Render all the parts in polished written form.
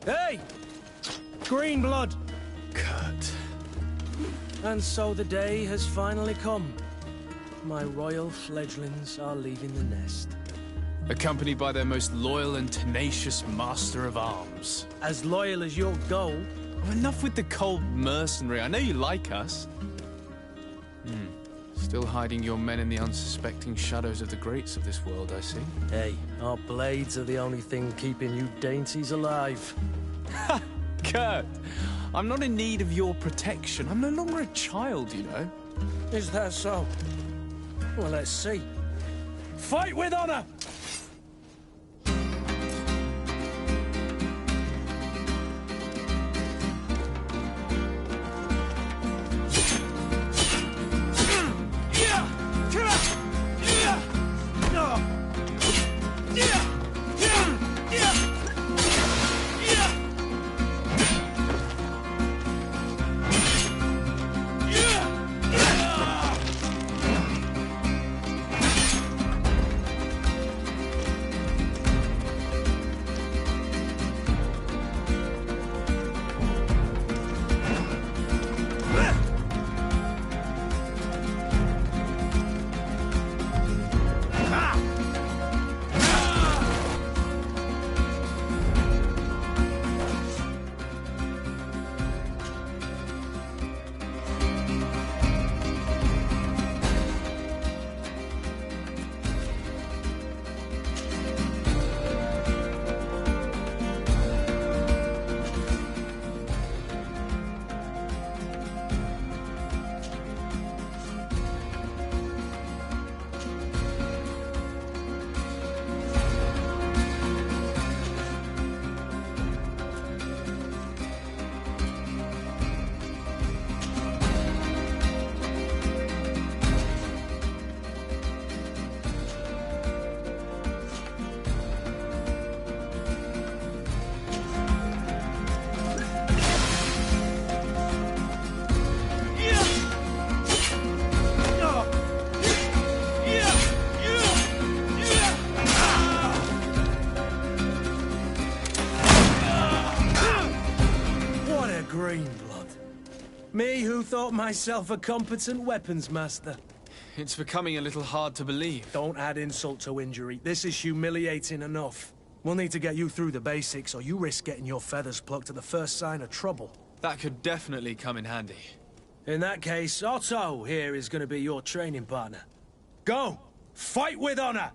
Hey! Green blood! Kurt. And so the day has finally come. My royal fledglings are leaving the nest. Accompanied by their most loyal and tenacious master of arms. As loyal as your goal. Oh, enough with the cold mercenary. I know you like us. Still hiding your men in the unsuspecting shadows of the greats of this world, I see. Hey, our blades are the only thing keeping you dainties alive. Ha! Kurt, I'm not in need of your protection. I'm no longer a child, you know. Is that so? Well, let's see. Fight with honor! Green blood. Me who thought myself a competent weapons master. It's becoming a little hard to believe. Don't add insult to injury. This is humiliating enough. We'll need to get you through the basics, or you risk getting your feathers plucked at the first sign of trouble. That could definitely come in handy. In that case, Otto here is going to be your training partner. Go! Fight with honor!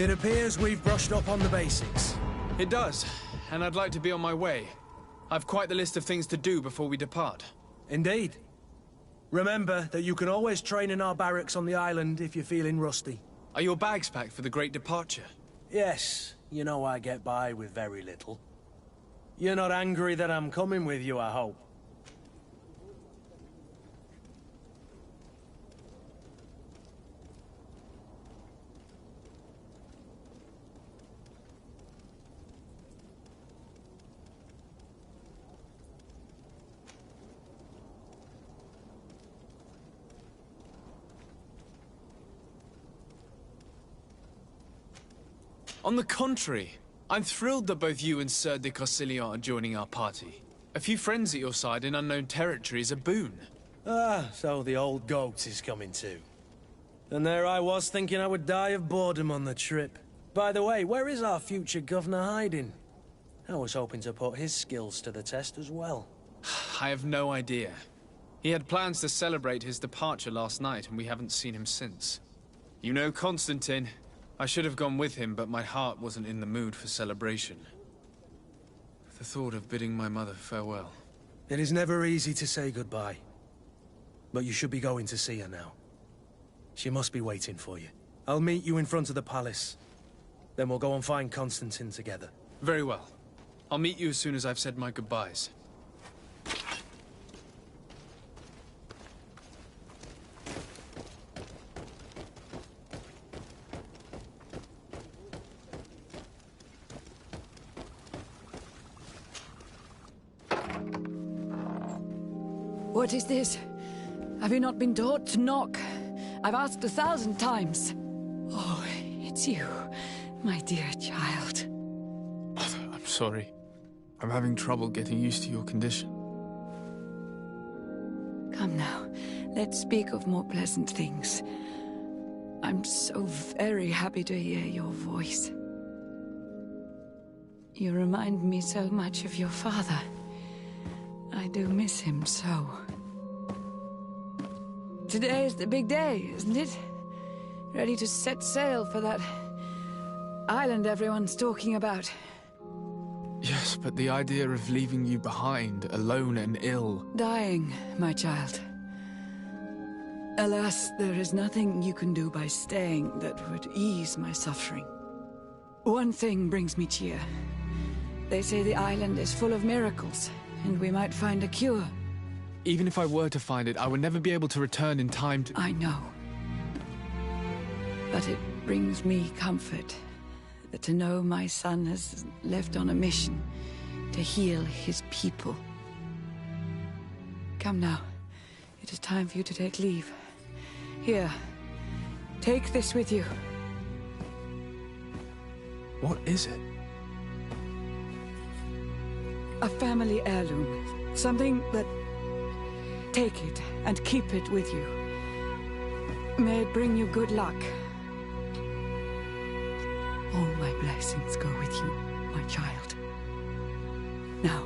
It appears we've brushed up on the basics. It does, and I'd like to be on my way. I've quite the list of things to do before we depart. Indeed. Remember that you can always train in our barracks on the island if you're feeling rusty. Are your bags packed for the great departure? Yes, you know I get by with very little. You're not angry that I'm coming with you, I hope. On the contrary, I'm thrilled that both you and Sir de Corsilion are joining our party. A few friends at your side in unknown territory is a boon. Ah, so the old goat is coming too. And there I was thinking I would die of boredom on the trip. By the way, where is our future governor hiding? I was hoping to put his skills to the test as well. I have no idea. He had plans to celebrate his departure last night, and we haven't seen him since. You know Constantine. I should have gone with him, but my heart wasn't in the mood for celebration. The thought of bidding my mother farewell. It is never easy to say goodbye. But you should be going to see her now. She must be waiting for you. I'll meet you in front of the palace. Then we'll go and find Constantine together. Very well. I'll meet you as soon as I've said my goodbyes. What is this? Have you not been taught to knock? I've asked 1,000 times. Oh, it's you, my dear child. Mother, I'm sorry. I'm having trouble getting used to your condition. Come now, let's speak of more pleasant things. I'm so very happy to hear your voice. You remind me so much of your father. I do miss him so. Today is the big day, isn't it? Ready to set sail for that island everyone's talking about. Yes, but the idea of leaving you behind, alone and ill... Dying, my child. Alas, there is nothing you can do by staying that would ease my suffering. One thing brings me cheer. They say the island is full of miracles, and we might find a cure. Even if I were to find it, I would never be able to return in time to... I know. But it brings me comfort to know my son has left on a mission to heal his people. Come now. It is time for you to take leave. Here, take this with you. What is it? A family heirloom. Something that... Take it and keep it with you. May it bring you good luck. All my blessings go with you, my child. Now,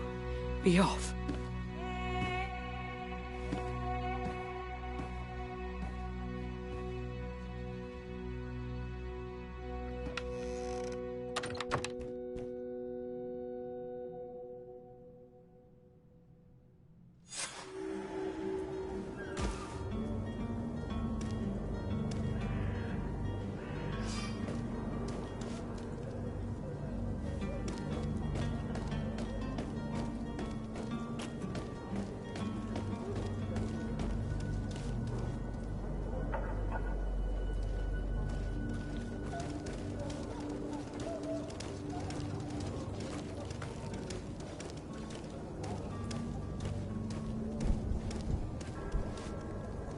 be off.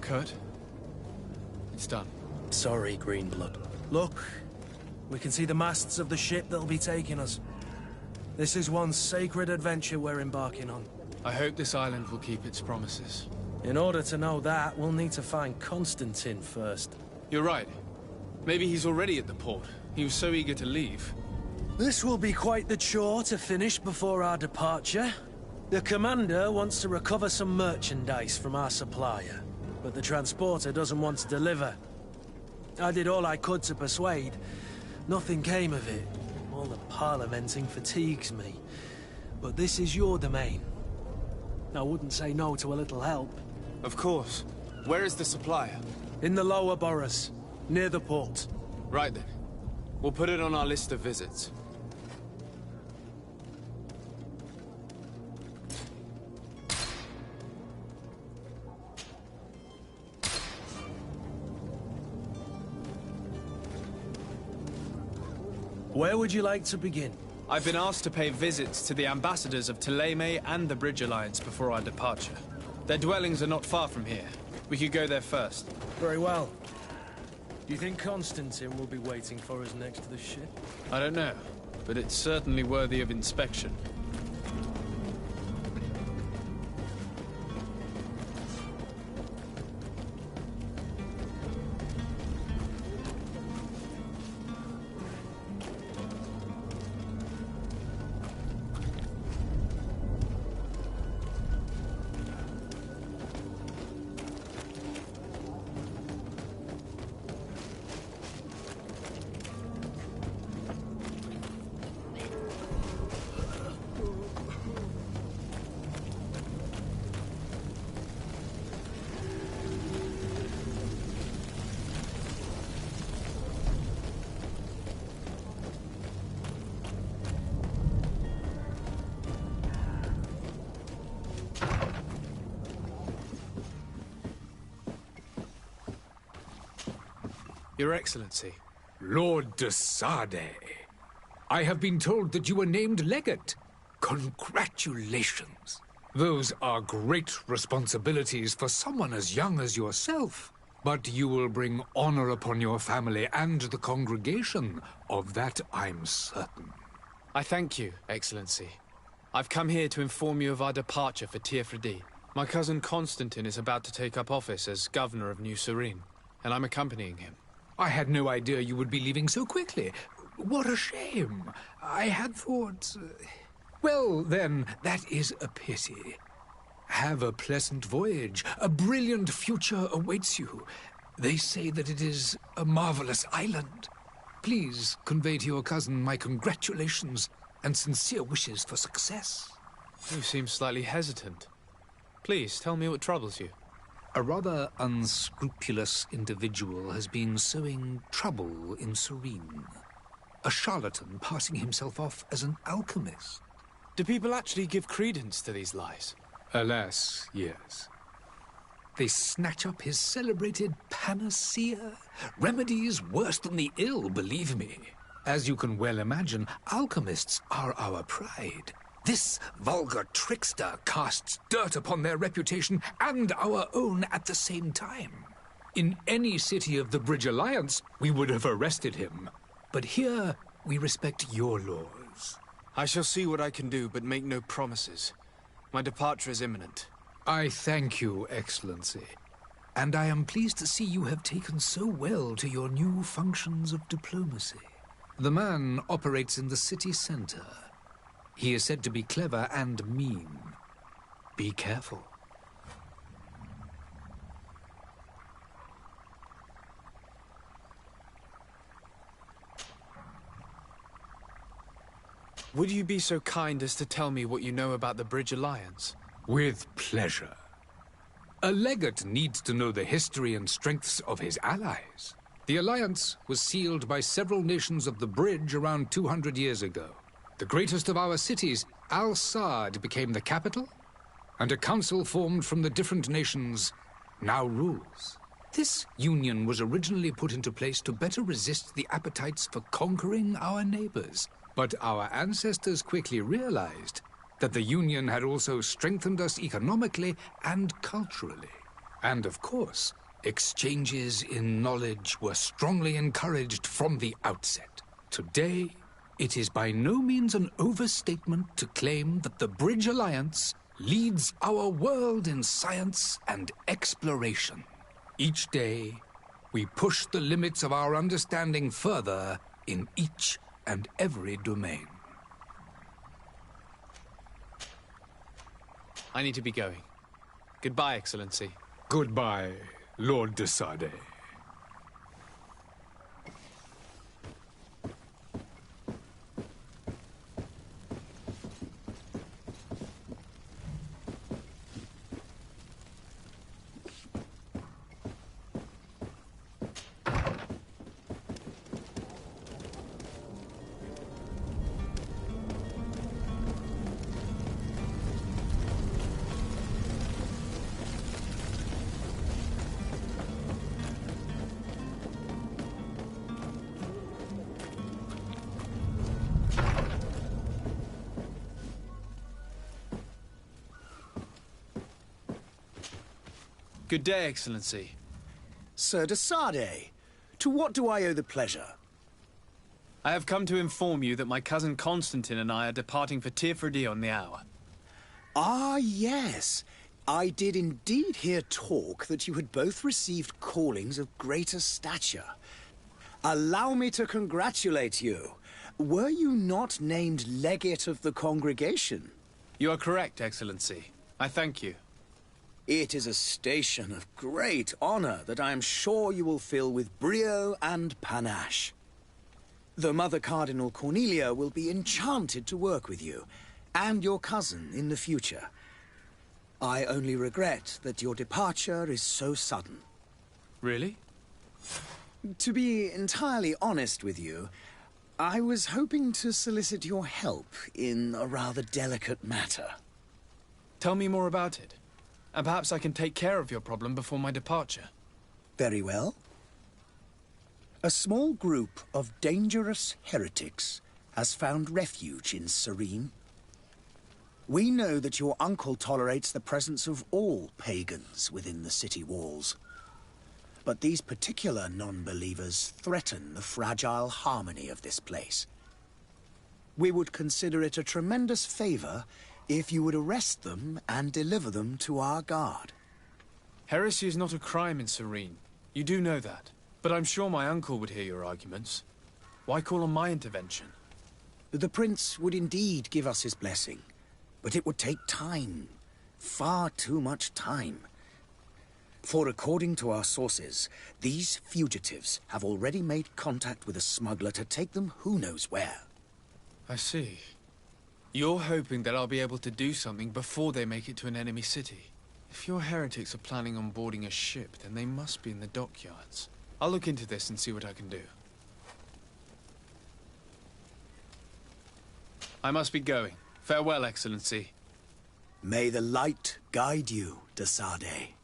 Kurt? It's done. Sorry, Greenblood. Look, we can see the masts of the ship that'll be taking us. This is one sacred adventure we're embarking on. I hope this island will keep its promises. In order to know that, we'll need to find Constantine first. You're right. Maybe he's already at the port. He was so eager to leave. This will be quite the chore to finish before our departure. The commander wants to recover some merchandise from our supplier, but the transporter doesn't want to deliver. I did all I could to persuade, Nothing came of it. All the parliamenting fatigues me. But this is your domain. I wouldn't say no to a little help. Of course. Where is the supplier? In the lower boroughs, near the port. Right then. We'll put it on our list of visits. Where would you like to begin? I've been asked to pay visits to the ambassadors of Thélème and the Bridge Alliance before our departure. Their dwellings are not far from here. We could go there first. Very well. Do you think Constantine will be waiting for us next to the ship? I don't know, but it's certainly worthy of inspection. Your Excellency. Lord de Sade, I have been told that you were named legate. Congratulations. Those are great responsibilities for someone as young as yourself. But you will bring honor upon your family and the congregation. Of that I'm certain. I thank you, Excellency. I've come here to inform you of our departure for Ps4. My cousin Constantine is about to take up office as governor of New Serene, and I'm accompanying him. I had no idea you would be leaving so quickly. What a shame. I had thought... Well, then, that is a pity. Have a pleasant voyage. A brilliant future awaits you. They say that it is a marvelous island. Please convey to your cousin my congratulations and sincere wishes for success. You seem slightly hesitant. Please, tell me what troubles you. A rather unscrupulous individual has been sowing trouble in Serene. A charlatan passing himself off as an alchemist. Do people actually give credence to these lies? Alas, yes. They snatch up his celebrated panacea. Remedies worse than the ill, believe me. As you can well imagine, alchemists are our pride. This vulgar trickster casts dirt upon their reputation and our own at the same time. In any city of the Bridge Alliance, we would have arrested him. But here, we respect your laws. I shall see what I can do, but make no promises. My departure is imminent. I thank you, Excellency. And I am pleased to see you have taken so well to your new functions of diplomacy. The man operates in the city center. He is said to be clever and mean. Be careful. Would you be so kind as to tell me what you know about the Bridge Alliance? With pleasure. A legate needs to know the history and strengths of his allies. The alliance was sealed by several nations of the Bridge around 200 years ago. The greatest of our cities, Al-Sad, became the capital, and a council formed from the different nations now rules. This union was originally put into place to better resist the appetites for conquering our neighbors. But our ancestors quickly realized that the union had also strengthened us economically and culturally. And of course, exchanges in knowledge were strongly encouraged from the outset. Today, it is by no means an overstatement to claim that the Bridge Alliance leads our world in science and exploration. Each day, we push the limits of our understanding further in each and every domain. I need to be going. Goodbye, Excellency. Goodbye, Lord de Sade. Good day, Excellency. Sir de Sardet, to what do I owe the pleasure? I have come to inform you that my cousin Constantine and I are departing for Tir on the hour. Ah, yes. I did indeed hear talk that you had both received callings of greater stature. Allow me to congratulate you. Were you not named legate of the congregation? You are correct, Excellency. I thank you. It is a station of great honor that I am sure you will fill with brio and panache. The Mother Cardinal Cornelia will be enchanted to work with you, and your cousin in the future. I only regret that your departure is so sudden. Really? To be entirely honest with you, I was hoping to solicit your help in a rather delicate matter. Tell me more about it, and perhaps I can take care of your problem before my departure. Very well. A small group of dangerous heretics has found refuge in Serene. We know that your uncle tolerates the presence of all pagans within the city walls. But these particular non-believers threaten the fragile harmony of this place. We would consider it a tremendous favor if you would arrest them and deliver them to our guard. Heresy is not a crime in Serene. You do know that. But I'm sure my uncle would hear your arguments. Why call on my intervention? The prince would indeed give us his blessing, but it would take time. Far too much time. For according to our sources, these fugitives have already made contact with a smuggler to take them who knows where. I see. You're hoping that I'll be able to do something before they make it to an enemy city. If your heretics are planning on boarding a ship, then they must be in the dockyards. I'll look into this and see what I can do. I must be going. Farewell, Excellency. May the light guide you, de Sardet.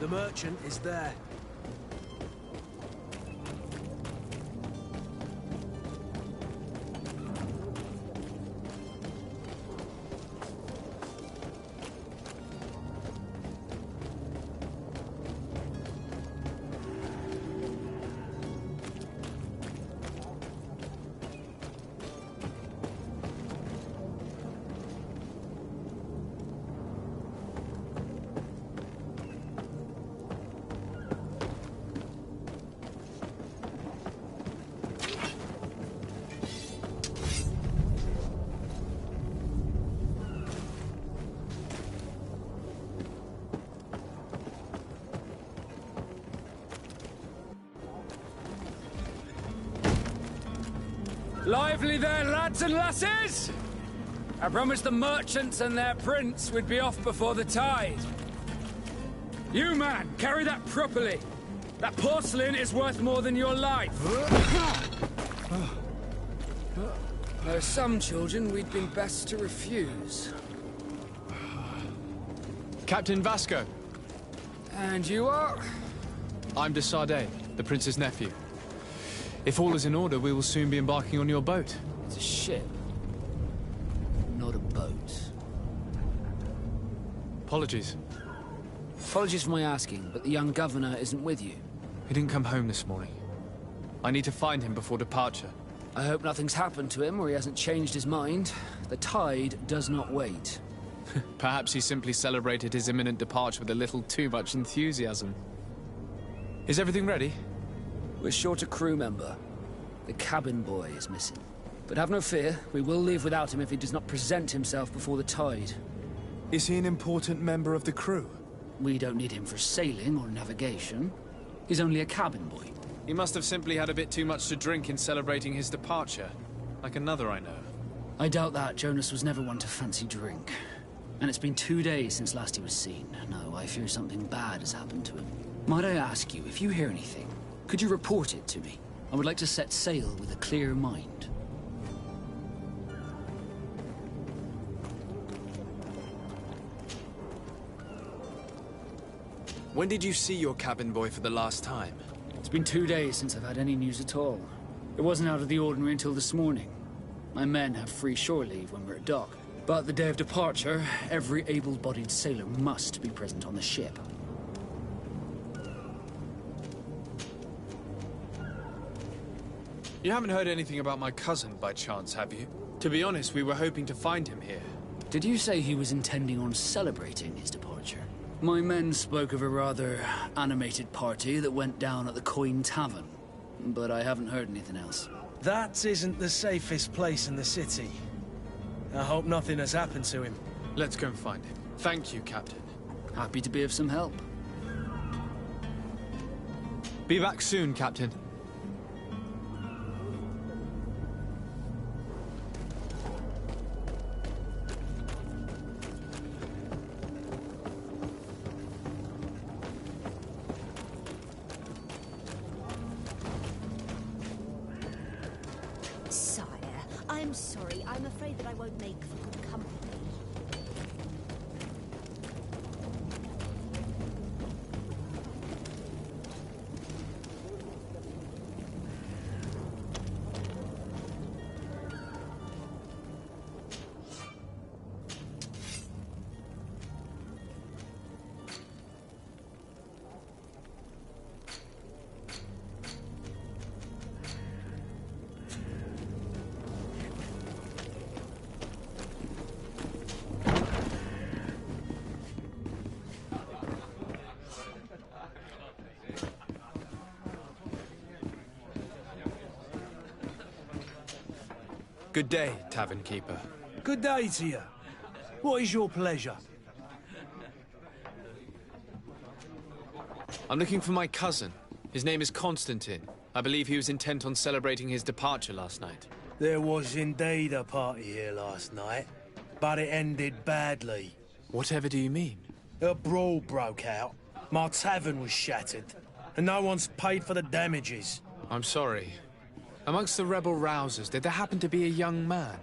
The merchant is there. Lively there, lads and lasses! I promised the merchants and their prince we'd be off before the tide. You, man, carry that properly. That porcelain is worth more than your life. There are some children we'd been best to refuse. Captain Vasco. And you are? I'm de Sardet, the prince's nephew. If all is in order, we will soon be embarking on your boat. It's a ship, not a boat. Apologies. Apologies for my asking, but the young governor isn't with you. He didn't come home this morning. I need to find him before departure. I hope nothing's happened to him or he hasn't changed his mind. The tide does not wait. Perhaps he simply celebrated his imminent departure with a little too much enthusiasm. Is everything ready? We're short a crew member. The cabin boy is missing. But have no fear, we will leave without him if he does not present himself before the tide. Is he an important member of the crew? We don't need him for sailing or navigation. He's only a cabin boy. He must have simply had a bit too much to drink in celebrating his departure. Like another I know. I doubt that. Jonas was never one to fancy drink. And it's been 2 days since last he was seen. No, I fear something bad has happened to him. Might I ask you, if you hear anything, could you report it to me? I would like to set sail with a clear mind. When did you see your cabin boy for the last time? It's been 2 days since I've had any news at all. It wasn't out of the ordinary until this morning. My men have free shore leave when we're at dock. But the day of departure, every able-bodied sailor must be present on the ship. You haven't heard anything about my cousin by chance, have you? To be honest, we were hoping to find him here. Did you say he was intending on celebrating his departure? My men spoke of a rather animated party that went down at the Coin Tavern, but I haven't heard anything else. That isn't the safest place in the city. I hope nothing has happened to him. Let's go and find him. Thank you, Captain. Happy to be of some help. Be back soon, Captain. I'm sorry. I'm afraid that I won't make for good company. Good day, tavern keeper. Good day to you. What is your pleasure? I'm looking for my cousin. His name is Constantine. I believe he was intent on celebrating his departure last night. There was indeed a party here last night, but it ended badly. Whatever do you mean? A brawl broke out. My tavern was shattered, and no one's paid for the damages. I'm sorry. Amongst the rebel rousers, did there happen to be a young man?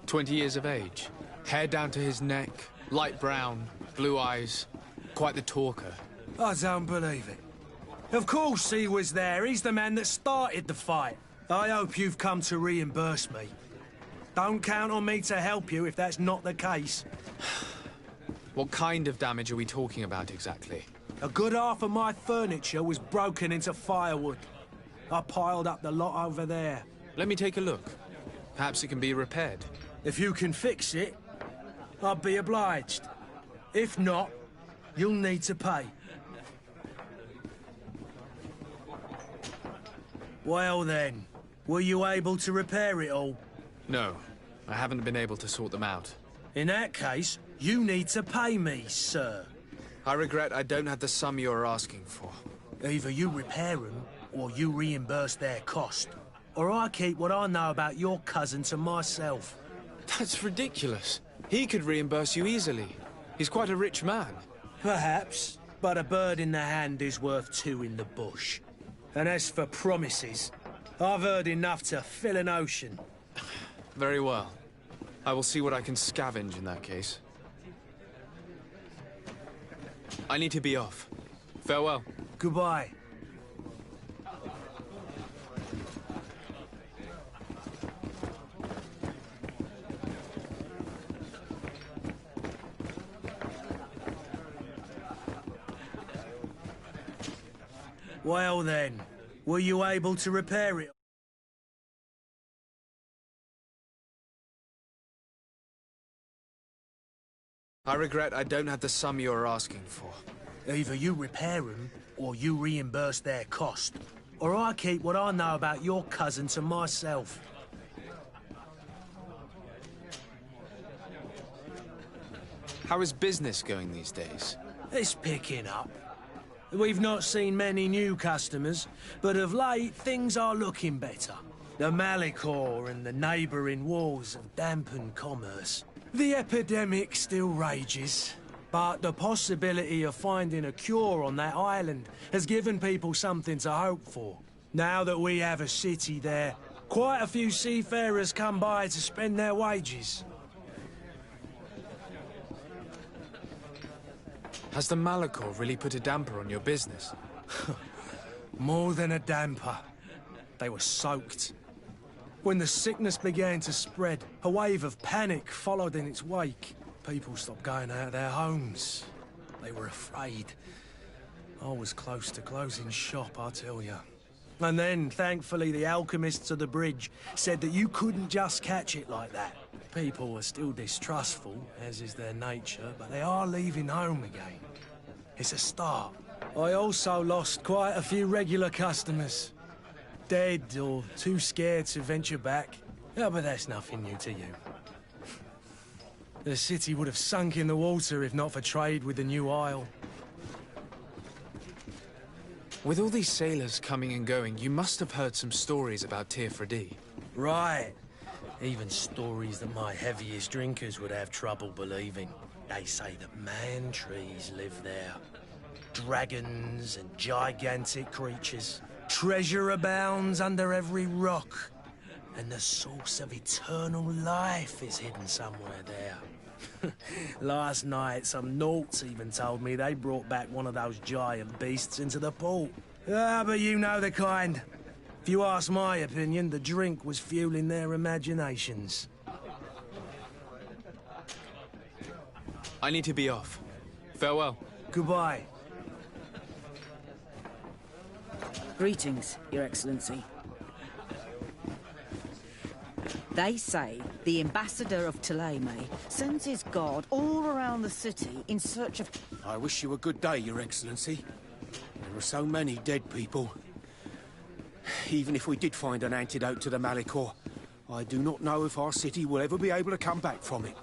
20 years of age. Hair down to his neck, light brown, blue eyes. Quite the talker. I don't believe it. Of course he was there. He's the man that started the fight. I hope you've come to reimburse me. Don't count on me to help you if that's not the case. What kind of damage are we talking about exactly? A good half of my furniture was broken into firewood. I piled up the lot over there. Let me take a look. Perhaps it can be repaired. If you can fix it, I'd be obliged. If not, you'll need to pay. Well then, were you able to repair it all? No, I haven't been able to sort them out. In that case, you need to pay me, sir. I regret I don't have the sum you're asking for. Either you repair them, or you reimburse their cost. Or I keep what I know about your cousin to myself. That's ridiculous. He could reimburse you easily. He's quite a rich man. Perhaps, but a bird in the hand is worth two in the bush. And as for promises, I've heard enough to fill an ocean. Very well. I will see what I can scavenge in that case. I need to be off. Farewell. Goodbye. Well then, were you able to repair it? I regret I don't have the sum you're asking for. Either you repair them, or you reimburse their cost. Or I keep what I know about your cousin to myself. How is business going these days? It's picking up. We've not seen many new customers, but of late, things are looking better. The Malikor and the neighbouring wars have dampened commerce. The epidemic still rages, but the possibility of finding a cure on that island has given people something to hope for. Now that we have a city there, quite a few seafarers come by to spend their wages. Has the Malachor really put a damper on your business? More than a damper. They were soaked. When the sickness began to spread, a wave of panic followed in its wake. People stopped going out of their homes. They were afraid. I was close to closing shop, I tell you. And then, thankfully, the alchemists of the bridge said that you couldn't just catch it like that. People are still distrustful, as is their nature, but they are leaving home again. It's a start. I also lost quite a few regular customers. Dead or too scared to venture back. Yeah, but that's nothing new to you. The city would have sunk in the water if not for trade with the new isle. With all these sailors coming and going, you must have heard some stories about Ps4. Right. Even stories that my heaviest drinkers would have trouble believing. They say that man-trees live there. Dragons and gigantic creatures. Treasure abounds under every rock. And the source of eternal life is hidden somewhere there. Last night, some Nauts even told me they brought back one of those giant beasts into the port. Ah, but you know the kind. If you ask my opinion, the drink was fueling their imaginations. I need to be off. Farewell. Goodbye. Greetings, Your Excellency. They say the ambassador of Ptolemy sends his guard all around the city in search of... I wish you a good day, Your Excellency. There are so many dead people. Even if we did find an antidote to the Malachor, I do not know if our city will ever be able to come back from it.